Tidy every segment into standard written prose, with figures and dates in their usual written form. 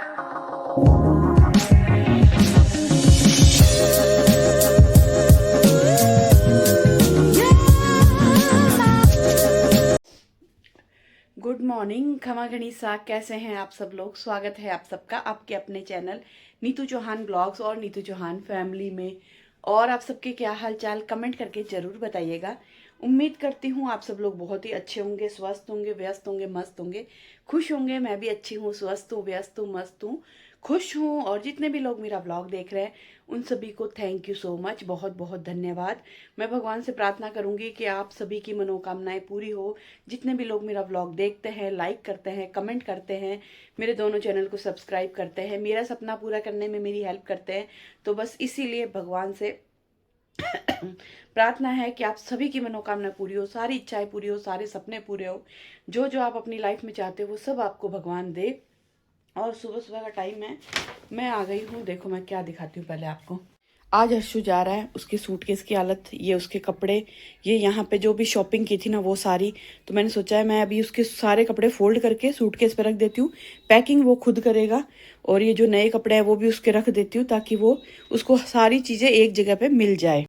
Good morning खमा गणिसा, कैसे हैं आप सब लोग। स्वागत है आप सबका आपके अपने चैनल नीतू चौहान ब्लॉग्स और नीतू चौहान फैमिली में। और आप सबके क्या हाल चाल कमेंट करके ज़रूर बताइएगा। उम्मीद करती हूँ आप सब लोग बहुत ही अच्छे होंगे, स्वस्थ होंगे, व्यस्त होंगे, मस्त होंगे, खुश होंगे। मैं भी अच्छी हूँ, स्वस्थ हूँ, व्यस्त हूँ, मस्त हूँ, खुश हूँ। और जितने भी लोग मेरा ब्लॉग देख रहे हैं उन सभी को थैंक यू सो मच, बहुत बहुत धन्यवाद। मैं भगवान से प्रार्थना करूँगी कि आप सभी की मनोकामनाएं पूरी हो। जितने भी लोग मेरा ब्लॉग देखते हैं, लाइक करते हैं, कमेंट करते हैं, मेरे दोनों चैनल को सब्सक्राइब करते हैं, मेरा सपना पूरा करने में मेरी हेल्प करते हैं, तो बस इसीलिए भगवान से प्रार्थना है कि आप सभी की मनोकामना पूरी हो, सारी इच्छाएं पूरी हो, सारे सपने पूरे हो। जो जो आप अपनी लाइफ में चाहते हो वो सब आपको भगवान दे। और सुबह सुबह का टाइम है, मैं आ गई हूँ। देखो मैं क्या दिखाती हूँ पहले आपको। आज हर्षु जा रहा है, उसके सूटकेस की हालत, ये उसके कपड़े, ये यहाँ पे जो भी शॉपिंग की थी ना वो सारी। तो मैंने सोचा है मैं अभी उसके सारे कपड़े फोल्ड करके सूटकेस पे रख देती हूँ। पैकिंग वो खुद करेगा और ये जो नए कपड़े हैं वो भी उसके रख देती हूँ, ताकि वो उसको सारी चीज़ें एक जगह पे मिल जाए।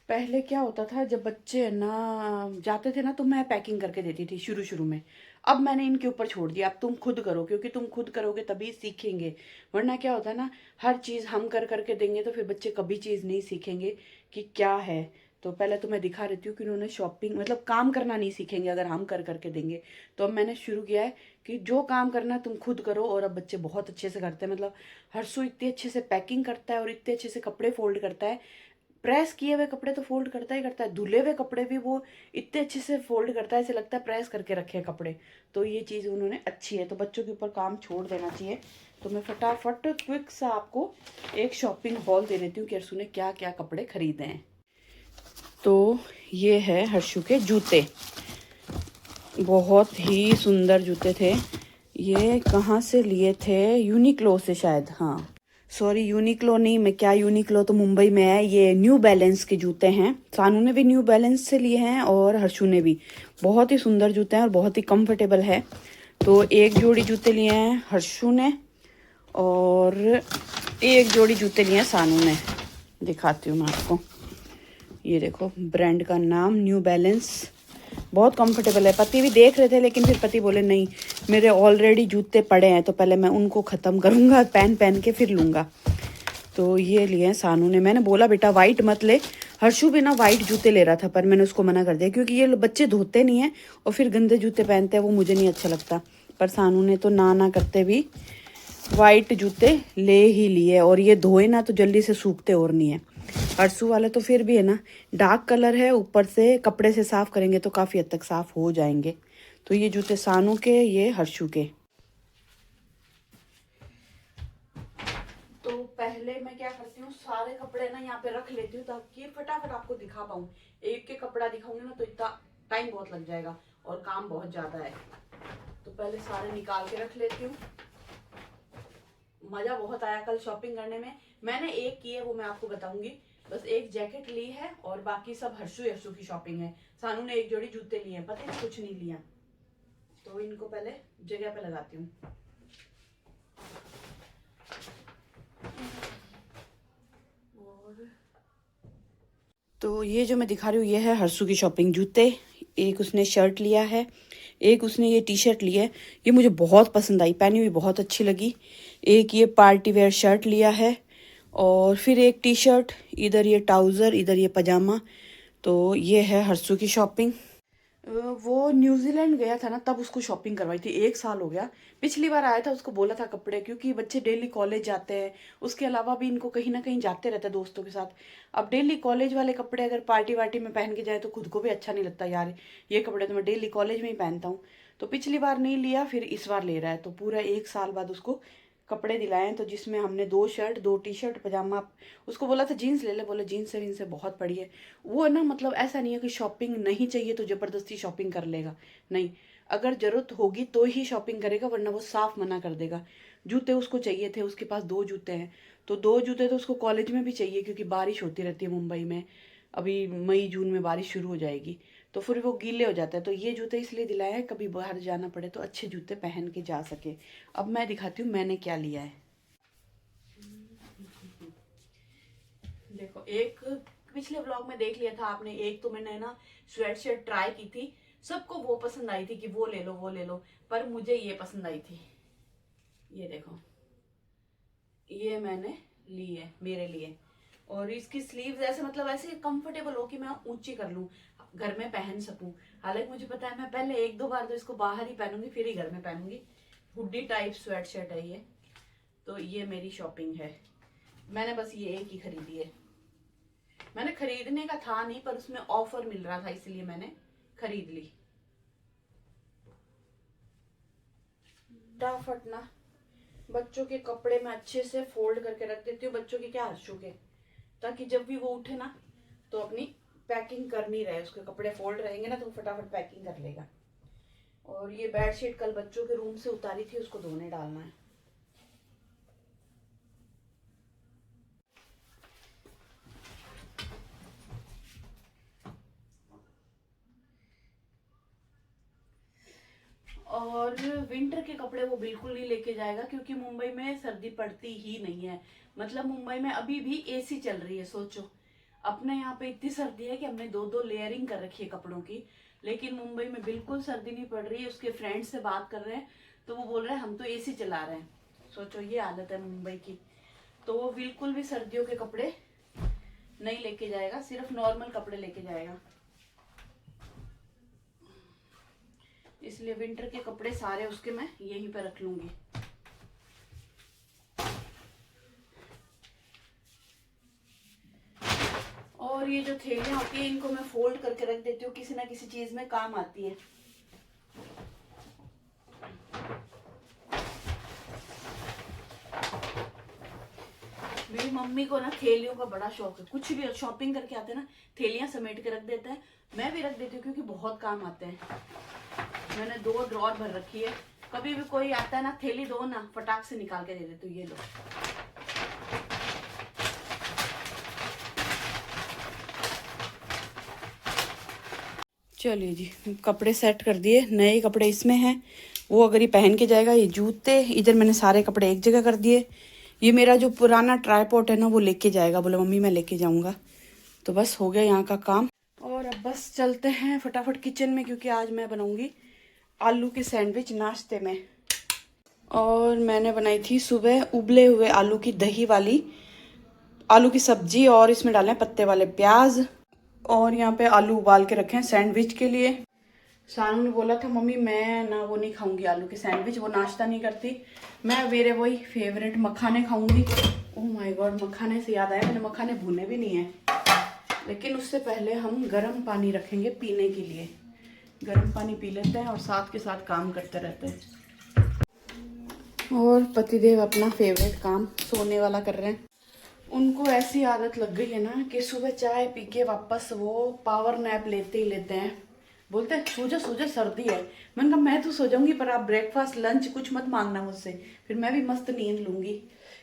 पहले क्या होता था, जब बच्चे ना जाते थे ना तो मैं पैकिंग करके देती थी शुरू शुरू में। अब मैंने इनके ऊपर छोड़ दिया, अब तुम खुद करो, क्योंकि तुम खुद करोगे तभी सीखेंगे। वरना क्या होता है ना, हर चीज़ हम कर करके देंगे तो फिर बच्चे कभी चीज़ नहीं सीखेंगे कि क्या है। तो पहले तो मैं दिखा रही हूँ कि उन्होंने शॉपिंग मतलब काम करना नहीं सीखेंगे अगर हम कर करके देंगे। तो अब मैंने शुरू किया है कि जो काम करना है तुम खुद करो। और अब बच्चे बहुत अच्छे से करते हैं। मतलब हर्षु इतने अच्छे से पैकिंग करता है और इतने अच्छे से कपड़े फोल्ड करता है। प्रेस किए हुए कपड़े तो फोल्ड करता ही करता है, धुले हुए कपड़े भी वो इतने अच्छे से फोल्ड करता है, ऐसे लगता है प्रेस करके रखे हैं कपड़े। तो ये चीज़ उन्होंने अच्छी है, तो बच्चों के ऊपर काम छोड़ देना चाहिए। तो मैं फटाफट क्विक सा आपको एक शॉपिंग हॉल दे देती हूँ कि हर्षु ने क्या क्या कपड़े खरीदे हैं। तो ये है हर्षु के जूते, बहुत ही सुंदर जूते थे। ये कहाँ से लिए थे, यूनिक्लो से शायद, हाँ सॉरी यूनिक्लो नहीं, मैं क्या यूनिक्लो तो मुंबई में है। ये न्यू बैलेंस के जूते हैं। सानू ने भी न्यू बैलेंस से लिए हैं और हर्षु ने भी। बहुत ही सुंदर जूते हैं और बहुत ही कंफर्टेबल है। तो एक जोड़ी जूते लिए हैं हर्षु ने और एक जोड़ी जूते लिए हैं सानू ने। दिखाती हूँ मैं आपको, ये देखो ब्रांड का नाम न्यू बैलेंस, बहुत कंफर्टेबल है। पति भी देख रहे थे लेकिन फिर पति बोले नहीं, मेरे ऑलरेडी जूते पड़े हैं तो पहले मैं उनको ख़त्म करूँगा, पहन पहन के फिर लूँगा। तो ये लिए हैं सानू ने। मैंने बोला बेटा वाइट मत ले, हर्षु भी ना वाइट जूते ले रहा था पर मैंने उसको मना कर दिया, क्योंकि ये बच्चे धोते नहीं हैं और फिर गंदे जूते पहनते हैं, वो मुझे नहीं अच्छा लगता। पर सानू ने तो ना करते भी वाइट जूते ले ही लिए। और ये धोए ना तो जल्दी से सूखते और नहीं है। हर्षु वाले तो फिर भी है ना, डार्क कलर है, ऊपर से कपड़े से साफ करेंगे तो काफ़ी हद तक साफ हो जाएंगे। तो ये जूते सानू के, ये हर्षु के। तो पहले मैं क्या करती हूँ, सारे कपड़े ना यहाँ पे रख लेती हूँ ताकि फटाफट आपको दिखा पाऊँ। एक एक कपड़ा दिखाऊंगी ना तो इतना टाइम बहुत लग जाएगा और काम बहुत ज़्यादा है। तो पहले सारे निकाल के रख लेती हूँ। मज़ा बहुत आया कल शॉपिंग करने में। मैंने एक की है वो मैं आपको बताऊंगी। बस एक जैकेट ली है और बाकी सब हर्षु की शॉपिंग है। सानू ने एक जोड़ी जूते लिए हैं, पता नहीं कुछ नहीं लिया। तो इनको पहले जगह पे लगाती हूँ। और तो ये जो मैं दिखा रही हूँ ये है हर्षु की शॉपिंग। जूते, एक उसने शर्ट लिया है, एक उसने ये टी शर्ट ली है, ये मुझे बहुत पसंद आई, पहनी हुई बहुत अच्छी लगी। एक ये पार्टी वेयर शर्ट लिया है और फिर एक टी शर्ट, इधर ये ट्राउज़र, इधर ये पजामा। तो ये है हर्षु की शॉपिंग। वो न्यूजीलैंड गया था ना तब उसको शॉपिंग करवाई थी, 1 साल हो गया। पिछली बार आया था उसको बोला था कपड़े, क्योंकि बच्चे डेली कॉलेज जाते हैं, उसके अलावा भी इनको कहीं ना कहीं जाते रहते हैं दोस्तों के साथ। अब डेली कॉलेज वाले कपड़े अगर पार्टी वार्टी में पहन के जाए तो खुद को भी अच्छा नहीं लगता, यार ये कपड़े तो मैं डेली कॉलेज में ही पहनता हूँ। तो पिछली बार नहीं लिया, फिर इस बार ले रहा है। तो पूरा 1 साल बाद उसको कपड़े दिलाए हैं। तो जिसमें हमने 2 शर्ट, 2 टी शर्ट, पजामा, उसको बोला था जीन्स ले ले, बोले जीन्स से से बहुत पड़ी है। वो ना मतलब ऐसा नहीं है कि शॉपिंग नहीं चाहिए तो ज़बरदस्ती शॉपिंग कर लेगा, नहीं। अगर ज़रूरत होगी तो ही शॉपिंग करेगा, वरना वो साफ मना कर देगा। जूते उसको चाहिए थे, उसके पास 2 जूते हैं। तो 2 जूते तो उसको कॉलेज में भी चाहिए, क्योंकि बारिश होती रहती है मुंबई में। अभी मई जून में बारिश शुरू हो जाएगी। तो फिर वो गीले हो जाते हैं। तो ये जूते इसलिए दिलाए हैं कभी बाहर जाना पड़े तो अच्छे जूते पहन के जा सके। अब मैं दिखाती हूँ मैंने क्या लिया है। देखो, एक पिछले व्लॉग में देख लिया था आपने, एक तो मैंने ना स्वेट शर्ट ट्राई की थी, सबको वो पसंद आई थी कि वो ले लो वो ले लो, पर मुझे ये पसंद आई थी। ये देखो, ये मैंने ली है मेरे लिए। और इसकी स्लीव्स ऐसे मतलब ऐसे कंफर्टेबल हो कि मैं ऊंची कर लूं, घर में पहन सकूं। हालांकि मुझे पता है मैं पहले एक दो बार तो इसको बाहर ही पहनूंगी, फिर ही घर में पहनूंगी। हुडी टाइप स्वेट शर्ट है ये। तो ये मेरी शॉपिंग है। मैंने बस ये एक ही खरीदी है। मैंने खरीदने का था नहीं, पर उसमें ऑफर मिल रहा था इसलिए मैंने खरीद ली। फटाफट ना बच्चों के कपड़े मैं अच्छे से फोल्ड करके रख देती हूँ, बच्चों के क्या हर्षों के, ताकि जब भी वो उठे ना तो अपनी पैकिंग करनी रहे। उसके कपड़े फोल्ड रहेंगे ना तो वो फटाफट पैकिंग कर लेगा। और ये बेडशीट कल बच्चों के रूम से उतारी थी, उसको धोने डालना है। और विंटर के कपड़े वो बिल्कुल नहीं लेके जाएगा, क्योंकि मुंबई में सर्दी पड़ती ही नहीं है। मतलब मुंबई में अभी भी एसी चल रही है। सोचो, अपने यहाँ पे इतनी सर्दी है कि हमने दो दो लेयरिंग कर रखी है कपड़ों की, लेकिन मुंबई में बिल्कुल सर्दी नहीं पड़ रही है। उसके फ्रेंड से बात कर रहे हैं तो वो बोल रहे हैं हम तो एसी चला रहे हैं। सोचो, ये आदत है मुंबई की। तो वो बिल्कुल भी सर्दियों के कपड़े नहीं लेके जाएगा, सिर्फ नॉर्मल कपड़े लेके जाएगा। इसलिए विंटर के कपड़े सारे उसके मैं यहीं पे रख लूंगी। और ये जो थैलियां होती है इनको मैं फोल्ड करके रख देती हूँ, किसी ना किसी चीज में काम आती है। मेरी मम्मी को ना थैलियों का बड़ा शौक है। कुछ भी शॉपिंग करके आते हैं ना, थैलियां समेट के रख देते हैं। मैं भी रख देती हूँ क्योंकि बहुत काम आते हैं। मैंने 2 ड्रॉर भर रखी है। कभी भी कोई आता है ना, थैली दो ना, फटाक से निकाल के दे देती हूँ, ये लो। चलिए जी, कपड़े सेट कर दिए। नए कपड़े इसमें हैं, वो अगर ये पहन के जाएगा। ये जूते इधर मैंने सारे कपड़े एक जगह कर दिए। ये मेरा जो पुराना ट्राईपॉड है ना वो लेके जाएगा, बोले मम्मी मैं लेके जाऊंगा। तो बस हो गया यहाँ का काम। और अब बस चलते हैं फटाफट किचन में, क्योंकि आज मैं बनाऊंगी आलू की सैंडविच नाश्ते में। और मैंने बनाई थी सुबह उबले हुए आलू की दही वाली आलू की सब्जी, और इसमें डाले पत्ते वाले प्याज। और यहाँ पे आलू उबाल के रखे हैं सैंडविच के लिए। सानू ने बोला था मम्मी मैं ना वो नहीं खाऊंगी आलू की सैंडविच, वो नाश्ता नहीं करती। मैं मेरे वही फेवरेट मखाने खाऊंगी। ओह माय गॉड, मखाने से याद आया, मैंने मखाने भुने भी नहीं है। लेकिन उससे पहले हम गर्म पानी रखेंगे पीने के लिए। गर्म पानी पी लेते हैं और साथ के साथ काम करते रहते हैं। और पतिदेव अपना फेवरेट काम सोने वाला कर रहे हैं। उनको ऐसी आदत लग गई है ना कि सुबह चाय पी के वापस वो पावर नैप लेते ही लेते हैं। बोलते हैं सो जा सो जा, सर्दी है। मैंने कहा मैं तो सो जाऊंगी, पर आप ब्रेकफास्ट लंच कुछ मत मांगना मुझसे, फिर मैं भी मस्त नींद लूंगी।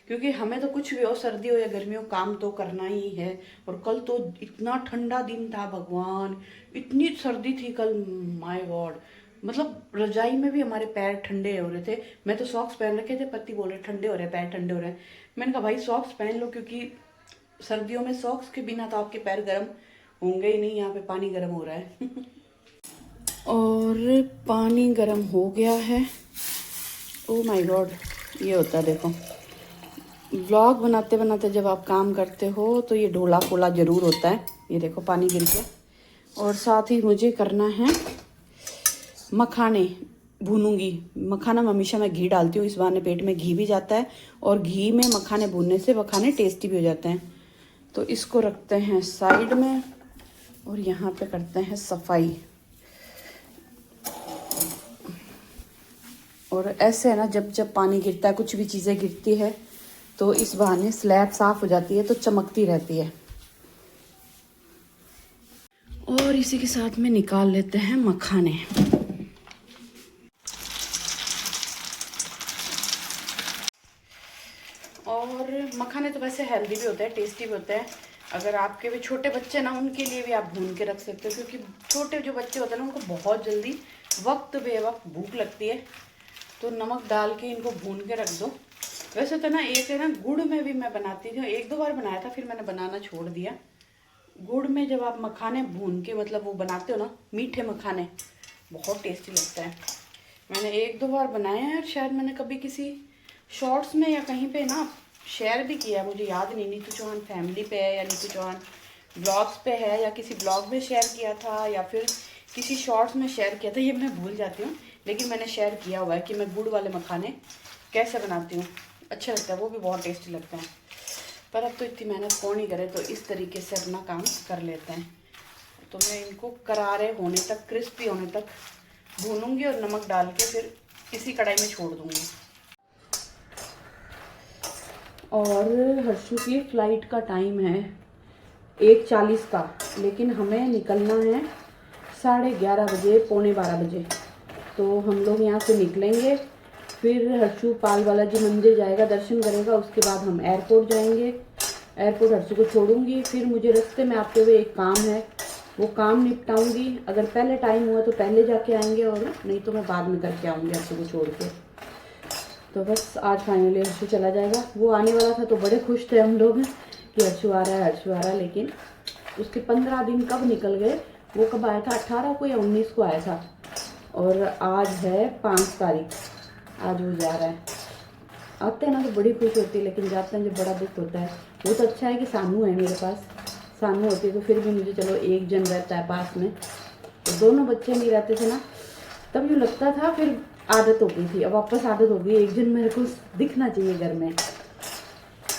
क्योंकि हमें तो कुछ भी हो, सर्दी हो या गर्मी हो, काम तो करना ही है। और कल तो इतना ठंडा दिन था, भगवान इतनी सर्दी थी कल, माय गॉड। मतलब रजाई में भी हमारे पैर ठंडे हो रहे थे। मैं तो सॉक्स पहन रखे थे, पति बोल रहे ठंडे हो रहे पैर ठंडे हो रहे। मैंने कहा भाई सॉक्स पहन लो, क्योंकि सर्दियों में सॉक्स के बिना तो आपके पैर गर्म होंगे ही नहीं। यहाँ पे पानी गर्म हो रहा है। और पानी गर्म हो गया है। ओह माय गॉड, ये होता है देखो, व्लॉग बनाते बनाते जब आप काम करते हो तो ये ढोला फोला जरूर होता है। ये देखो पानी गिर गया। और साथ ही मुझे करना है मखाने भूनूंगी। मखाना में हमेशा मैं घी डालती हूँ, इस बहाने पेट में घी भी जाता है, और घी में मखाने भूनने से मखाने टेस्टी भी हो जाते हैं। तो इसको रखते हैं साइड में, और यहाँ पे करते हैं सफाई। और ऐसे है ना, जब जब पानी गिरता है, कुछ भी चीज़ें गिरती है तो इस बहाने स्लैब साफ हो जाती है, तो चमकती रहती है। और इसी के साथ में निकाल लेते हैं मखाने। और मखाने तो वैसे हेल्दी भी होते हैं, टेस्टी भी होते हैं, अगर आपके भी छोटे बच्चे ना, उनके लिए भी आप भून के रख सकते हो, क्योंकि छोटे जो बच्चे होते हैं ना, उनको बहुत जल्दी वक्त बेवक्त भूख लगती है। तो नमक डाल के इनको भून के रख दो। वैसे तो ना एक है ना गुड़ में भी मैं बनाती थी, 1-2 बार बनाया था, फिर मैंने बनाना छोड़ दिया। गुड़ में जब आप मखाने भून के मतलब वो बनाते हो ना, मीठे मखाने, बहुत टेस्टी लगता है। मैंने 1-2 बार बनाया है, और शायद मैंने कभी किसी शॉर्ट्स में या कहीं पे ना शेयर भी किया है, मुझे याद नहीं। नीतू चौहान फैमिली पे है या नीतू चौहान ब्लॉग्स पे है, या किसी ब्लॉग में शेयर किया था, या फिर किसी शॉर्ट्स में शेयर किया था, ये मैं भूल जाती हूँ। लेकिन मैंने शेयर किया हुआ है कि मैं गुड़ वाले मखाने कैसे बनाती हूँ। अच्छा लगता है, वो भी बहुत टेस्टी लगता है। पर अब तो इतनी मेहनत कौन ही करे, तो इस तरीके से अपना काम कर लेते हैं। तो मैं इनको करारे होने तक, क्रिस्पी होने तक भूनूंगी, और नमक डाल के फिर इसी कढ़ाई में छोड़ दूंगी। और हर्षु की फ़्लाइट का टाइम है 1:40 का, लेकिन हमें निकलना है 11:30 बजे, 11:45 बजे। तो हम लोग यहाँ से निकलेंगे, फिर हर्षु पाल बालाजी मंदिर जाएगा, दर्शन करेगा। उसके बाद हम एयरपोर्ट जाएंगे। एयरपोर्ट हर्षु को छोड़ूंगी, फिर मुझे रास्ते में आते हुए एक काम है, वो काम निपटाऊंगी। अगर पहले टाइम हुआ तो पहले जाके आएंगे, और नहीं तो मैं बाद में करके आऊँगी हर्षु को छोड़ के। तो बस आज फाइनली हर्षु चला जाएगा। वो आने वाला था तो बड़े खुश थे हम लोग कि हर्षु आ रहा है, हर्षु आ रहा है। लेकिन उसके 15 दिन कब निकल गए, वो कब आया था, 18 को या 19 को आया था, और आज है 5 तारीख, आज वो जा रहा है। आते हैं ना तो बड़ी खुश होती है, लेकिन जाते हैं जब बड़ा दुख होता है। वो तो अच्छा है कि सानू है मेरे पास, सानू होती है तो फिर भी मुझे चलो एक जन रहता है पास में। तो दोनों बच्चे नहीं रहते थे ना, तब यूँ लगता था, फिर आदत हो गई थी, अब वापस आदत हो गई। एक जन मेरे को दिखना चाहिए घर में।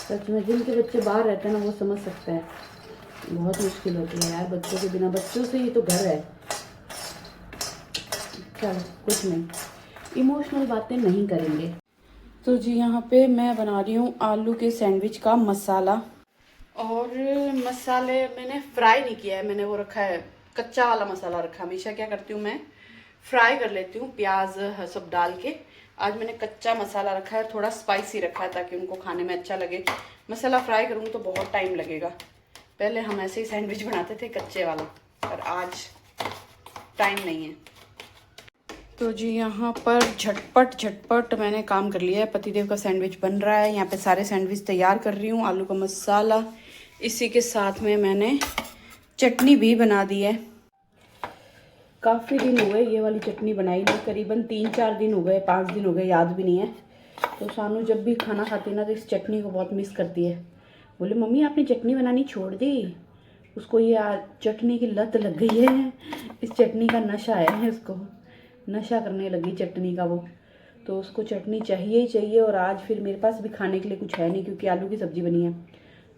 सच में जिनके बच्चे बाहर रहते हैं ना, वो समझ सकते हैं, बहुत मुश्किल होती है यार बच्चों के बिना। बच्चों से ही तो घर है। चलो कुछ नहीं, इमोशनल बातें नहीं करेंगे। तो जी यहाँ पे मैं बना रही हूँ आलू के सैंडविच का मसाला। और मसाले मैंने फ्राई नहीं किया है, मैंने वो रखा है कच्चा वाला मसाला रखा। हमेशा क्या करती हूँ मैं, फ्राई कर लेती हूँ प्याज सब डाल के। आज मैंने कच्चा मसाला रखा है, थोड़ा स्पाइसी रखा है ताकि उनको खाने में अच्छा लगे। मसाला फ्राई करूँगी तो बहुत टाइम लगेगा। पहले हम ऐसे ही सैंडविच बनाते थे कच्चे वाला, पर आज टाइम नहीं है। तो जी यहाँ पर झटपट मैंने काम कर लिया है। पतिदेव का सैंडविच बन रहा है, यहाँ पे सारे सैंडविच तैयार कर रही हूँ। आलू का मसाला, इसी के साथ में मैंने चटनी भी बना दी है। काफ़ी दिन हो गए ये वाली चटनी बनाई नहीं, करीबन 3-4 दिन हो गए, 5 दिन हो गए, याद भी नहीं है। तो सानू जब भी खाना खाती है ना तो इस चटनी को बहुत मिस करती है। बोले मम्मी आपने चटनी बनानी छोड़ दी, उसको ये चटनी की लत लग गई है, इस चटनी का नशा है, उसको नशा करने लगी चटनी का वो। तो उसको चटनी चाहिए ही चाहिए। और आज फिर मेरे पास भी खाने के लिए कुछ है नहीं, क्योंकि आलू की सब्ज़ी बनी है,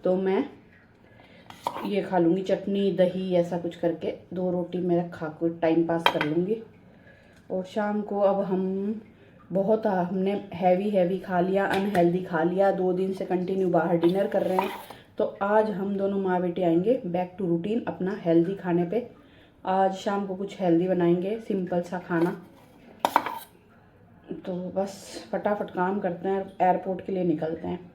तो मैं ये खा लूँगी चटनी दही ऐसा कुछ करके। 2 रोटी मेरा खा कर टाइम पास कर लूँगी। और शाम को अब हमने हैवी खा लिया, अनहेल्दी खा लिया। 2 दिन से कंटिन्यू बाहर डिनर कर रहे हैं, तो आज हम दोनों माँ बेटे आएंगे बैक टू रूटीन अपना हेल्दी खाने पे। आज शाम को कुछ हेल्दी बनाएंगे, सिंपल सा खाना। तो बस फटाफट काम करते हैं, एयरपोर्ट के लिए निकलते हैं।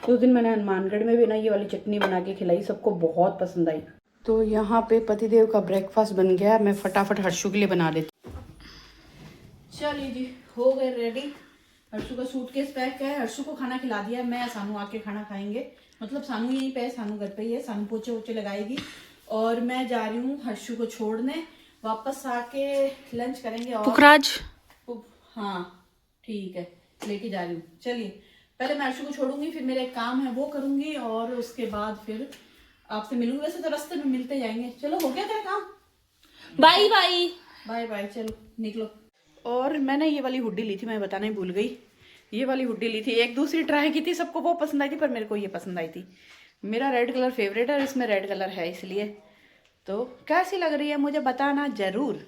उस दिन मैंने हनुमानगढ़ में भी ना ये वाली चटनी बना के खिलाई, सबको बहुत पसंद आई। तो यहाँ पे पतिदेव का ब्रेकफास्ट बन गया, मैं फटाफट हर्षु के लिए बना देती। चलिए जी, हो गए रेडी। हर्षु का सूटकेस पैक है, हर्षु को खाना खिला दिया। मैं सानू आके खाना खाएंगे, मतलब सानू यहीं पे है, सानू घर पे ही है। सानू पोछे वोचे लगाएगी, और मैं जा रही हूँ हर्षु को छोड़ने। वापस आके लंच करेंगे। और पुखराज, हाँ ठीक है, लेके जा रही हूँ। चलिए पहले मैं हर्षु को छोड़ूंगी, फिर मेरा एक काम है वो करूंगी, और उसके बाद फिर आपसे मिलूंगी। वैसे तो रास्ते में मिलते जाएंगे। चलो हो गया तेरा काम, बाय बाय बाय बाय, चलो निकलो। और मैंने ये वाली हुड्डी ली थी, मैं बताना ही भूल गई। ये वाली हुड्डी ली थी, एक दूसरी ट्राई की थी, सबको वो पसंद आई थी, पर मेरे को ये पसंद आई थी। मेरा रेड कलर फेवरेट है और इसमें रेड कलर है, इसलिए। तो कैसी लग रही है मुझे बताना जरूर।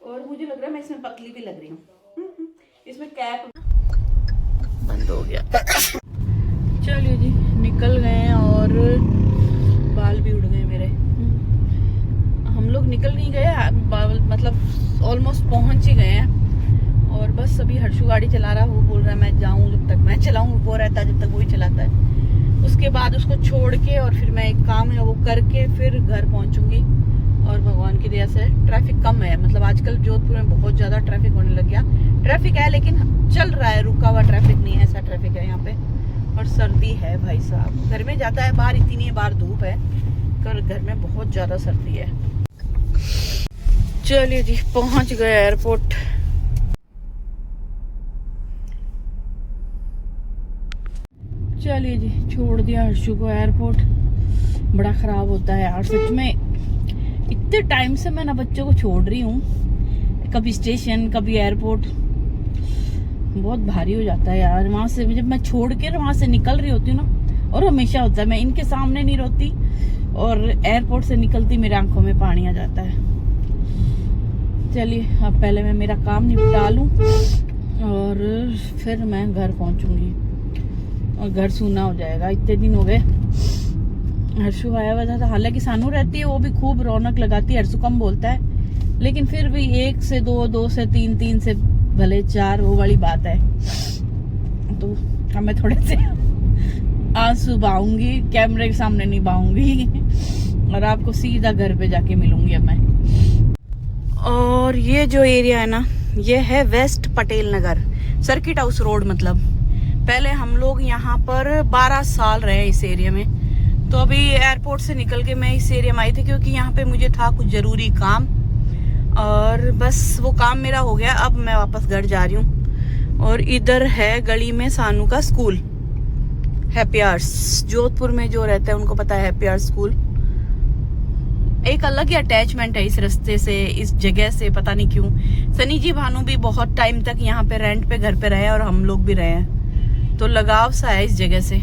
और मुझे लग रहा है मैं इसमें पतली भी लग रही हूँ। इसमें कैप बंद हो गया। चलिए जी, निकल गए हैं, और बाल भी उड़ गए मेरे। हम लोग निकल नहीं गए, मतलब ऑलमोस्ट पहुंच ही गए हैं। और बस अभी हर्षु गाड़ी चला रहा है, वो बोल रहा है मैं जाऊँ, जब तक मैं चलाऊँ वो रहता है, जब तक वो ही चलाता है। उसके बाद उसको छोड़ के और फिर मैं एक काम है वो करके फिर घर पहुँचूँगी। और भगवान की दया से ट्रैफिक कम है, मतलब आजकल जोधपुर में बहुत ज़्यादा ट्रैफिक होने लग गया। ट्रैफिक है लेकिन चल रहा है, रुका हुआ ट्रैफिक नहीं है, ऐसा ट्रैफिक है यहाँ पे। और सर्दी है भाई साहब, घर में जाता है, बाहर इतनी नहीं है, बाहर धूप है, पर घर में बहुत ज़्यादा सर्दी है। चलिए जी, पहुँच गए एयरपोर्ट। चलिए जी, छोड़ दिया हर्षु को एयरपोर्ट। बड़ा ख़राब होता है यार सच में, इतने टाइम से मैं ना बच्चों को छोड़ रही हूँ, कभी स्टेशन कभी एयरपोर्ट, बहुत भारी हो जाता है यार। वहाँ से जब मैं छोड़ के वहाँ से निकल रही होती हूँ ना, और हमेशा होता है मैं इनके सामने नहीं रोती, और एयरपोर्ट से निकलती मेरे आंखों में पानी आ जाता है। चलिए अब पहले मैं मेरा काम निपटा लूँ और फिर मैं घर पहुँचूँगी, और घर सूना हो जाएगा। इतने दिन हो गए हर्षु आया हुआ था, हालांकि सानू रहती है, वो भी खूब रौनक लगाती है, हर्षु कम बोलता है, लेकिन फिर भी 1 से 2, 2 से 3, 3 से भले 4, वो वाली बात है। तो अब मैं थोड़े से आंसू बहाऊंगी, कैमरे के सामने नहीं बहाऊंगी, और आपको सीधा घर पे जाके मिलूंगी अब मैं। और ये जो एरिया है ना, ये है waste Patel Nagar, circuit house road. मतलब पहले हम लोग यहाँ पर 12 साल रहे इस एरिया में। तो अभी एयरपोर्ट से निकल के मैं इस एरिया में आई थी, क्योंकि यहाँ पे मुझे था कुछ ज़रूरी काम, और बस वो काम मेरा हो गया। अब मैं वापस घर जा रही हूँ। और इधर है गली में सानू का स्कूल, हैप्पी आवर्स। जोधपुर में जो रहते हैं उनको पता है हैप्पी आवर्स स्कूल। एक अलग ही अटैचमेंट है इस रास्ते से, इस जगह से, पता नहीं क्यों। सनी जी भानु भी बहुत टाइम तक यहाँ पे रेंट पे घर पे रहे, और हम लोग भी रहे हैं, तो लगाव सा है इस जगह से।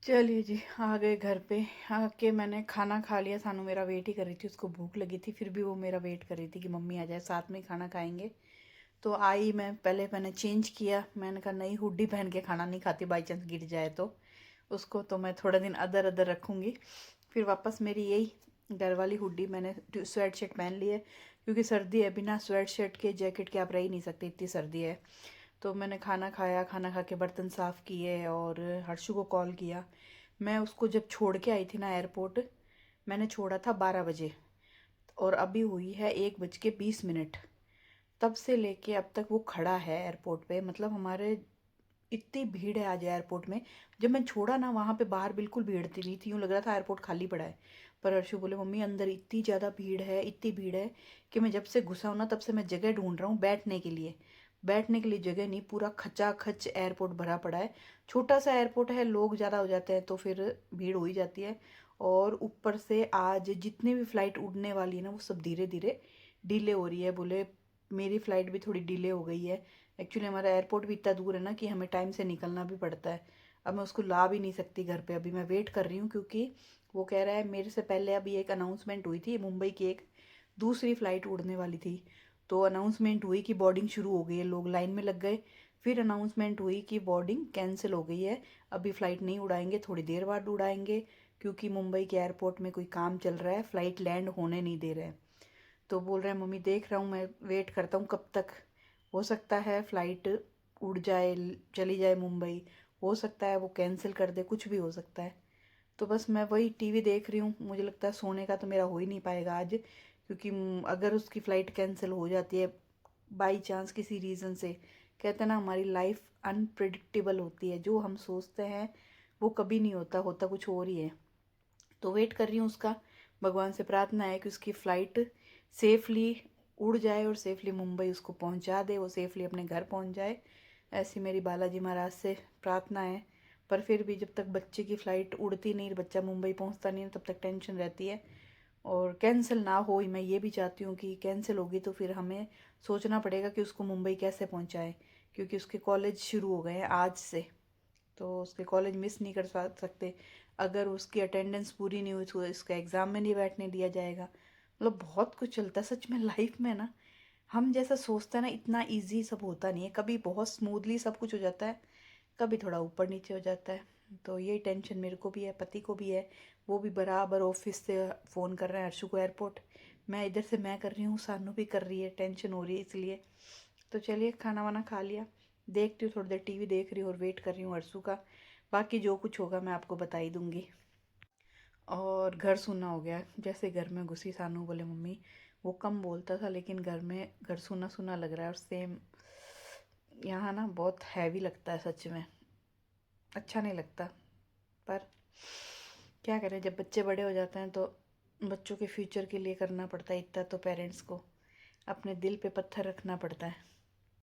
चलिए जी, आ गए घर पे। आके मैंने खाना खा लिया। सानू मेरा वेट ही कर रही थी, उसको भूख लगी थी, फिर भी वो मेरा वेट कर रही थी कि मम्मी आ जाए, साथ में खाना खाएंगे। तो आई, मैंने चेंज किया। मैंने कहा नहीं, हुडी पहन के खाना नहीं खाती, बाई चांस गिर जाए तो उसको, तो मैं थोड़ा दिन अदर अदर रखूँगी। फिर वापस मेरी यही घर वाली हुडी, मैंने स्वेट शर्ट पहन ली है, क्योंकि सर्दी है, बिना स्वेट शर्ट के जैकेट के आप रह ही नहीं सकते, इतनी सर्दी है। तो मैंने खाना खाया, खाना खा के बर्तन साफ़ किए और हर्षु को कॉल किया। मैं उसको जब छोड़ के आई थी ना एयरपोर्ट, मैंने छोड़ा था 12 बजे, और अभी हुई है 1:20। तब से लेके अब तक वो खड़ा है एयरपोर्ट पे। मतलब हमारे इतनी भीड़ है आज एयरपोर्ट में। जब मैं छोड़ा ना, वहाँ पे बाहर बिल्कुल भीड़ थी नहीं थी, यूँ लग रहा था एयरपोर्ट खाली पड़ा है। पर हर्षु बोले मम्मी अंदर इतनी ज़्यादा भीड़ है, इतनी भीड़ है कि मैं जब से घुसा हूँ ना, तब से मैं जगह ढूंढ रहा हूँ बैठने के लिए। बैठने के लिए जगह नहीं, पूरा खचा खच एयरपोर्ट भरा पड़ा है। छोटा सा एयरपोर्ट है, लोग ज़्यादा हो जाते हैं तो फिर भीड़ हो ही जाती है। और ऊपर से आज जितनी भी फ़्लाइट उड़ने वाली है ना, वो सब धीरे धीरे डिले हो रही है। बोले मेरी फ़्लाइट भी थोड़ी डिले हो गई है। एक्चुअली हमारा एयरपोर्ट भी इतना दूर है ना कि हमें टाइम से निकलना भी पड़ता है। अब मैं उसको ला भी नहीं सकती घर पे, अभी मैं वेट कर रही हूँ, क्योंकि वो कह रहा है मेरे से पहले अभी एक अनाउंसमेंट हुई थी, मुंबई की एक दूसरी फ़्लाइट उड़ने वाली थी। तो अनाउंसमेंट हुई कि बोर्डिंग शुरू हो गई है, लोग लाइन में लग गए। फिर अनाउंसमेंट हुई कि बोर्डिंग कैंसिल हो गई है, अभी फ़्लाइट नहीं उड़ाएंगे, थोड़ी देर बाद उड़ाएंगे, क्योंकि मुंबई के एयरपोर्ट में कोई काम चल रहा है, फ़्लाइट लैंड होने नहीं दे रहे हैं। तो बोल रहे हैं मम्मी देख रहा हूँ, मैं वेट करता हूँ कब तक। हो सकता है फ़्लाइट उड़ जाए, चली जाए मुंबई, हो सकता है वो कैंसिल कर दे, कुछ भी हो सकता है। तो बस मैं वही टीवी देख रही हूँ। मुझे लगता है सोने का तो मेरा हो ही नहीं पाएगा आज, क्योंकि अगर उसकी फ़्लाइट कैंसिल हो जाती है बाई चांस किसी रीज़न से, कहते हैं ना हमारी लाइफ अनप्रिडिक्टेबल होती है, जो हम सोचते हैं वो कभी नहीं होता, होता कुछ और ही है। तो वेट कर रही हूँ उसका। भगवान से प्रार्थना है कि उसकी फ़्लाइट सेफली उड़ जाए और सेफली मुंबई उसको पहुंचा दे, वो सेफली अपने घर पहुंच जाए। ऐसी मेरी बालाजी महाराज से प्रार्थना है। पर फिर भी जब तक बच्चे की फ़्लाइट उड़ती नहीं, बच्चा मुंबई पहुंचता नहीं, तब तक टेंशन रहती है। और कैंसिल ना हो, मैं ये भी चाहती हूँ कि कैंसिल होगी तो फिर हमें सोचना पड़ेगा कि उसको मुंबई कैसे पहुँचाएँ, क्योंकि उसके कॉलेज शुरू हो गए हैं आज से, तो उसके कॉलेज मिस नहीं कर सकते। अगर उसकी अटेंडेंस पूरी नहीं हुई तो इसका एग्ज़ाम में नहीं बैठने दिया जाएगा। मतलब बहुत कुछ चलता है सच में लाइफ में ना। हम जैसा सोचते हैं ना, इतना इजी सब होता नहीं है। कभी बहुत स्मूथली सब कुछ हो जाता है, कभी थोड़ा ऊपर नीचे हो जाता है। तो यही टेंशन मेरे को भी है, पति को भी है। वो भी बराबर ऑफिस से फ़ोन कर रहे हैं हर्षु को एयरपोर्ट, मैं इधर से मैं कर रही हूँ, सानू भी कर रही है, टेंशन हो रही है इसलिए। तो चलिए खाना वाना खा लिया, देखती हूँ थोड़ी देर टीवी देख रही हूँ और वेट कर रही हूँ अर्सू का। बाकी जो कुछ होगा मैं आपको बता ही दूँगी। और घर सूना हो गया, जैसे घर में घुसी सानू बोले मम्मी, वो कम बोलता था लेकिन घर में घर सूना सूना लग रहा है। और सेम यहाँ ना बहुत हैवी लगता है सच में, अच्छा नहीं लगता। पर क्या करें, जब बच्चे बड़े हो जाते हैं तो बच्चों के फ्यूचर के लिए करना पड़ता है, इतना तो पेरेंट्स को अपने दिल पे पत्थर रखना पड़ता है।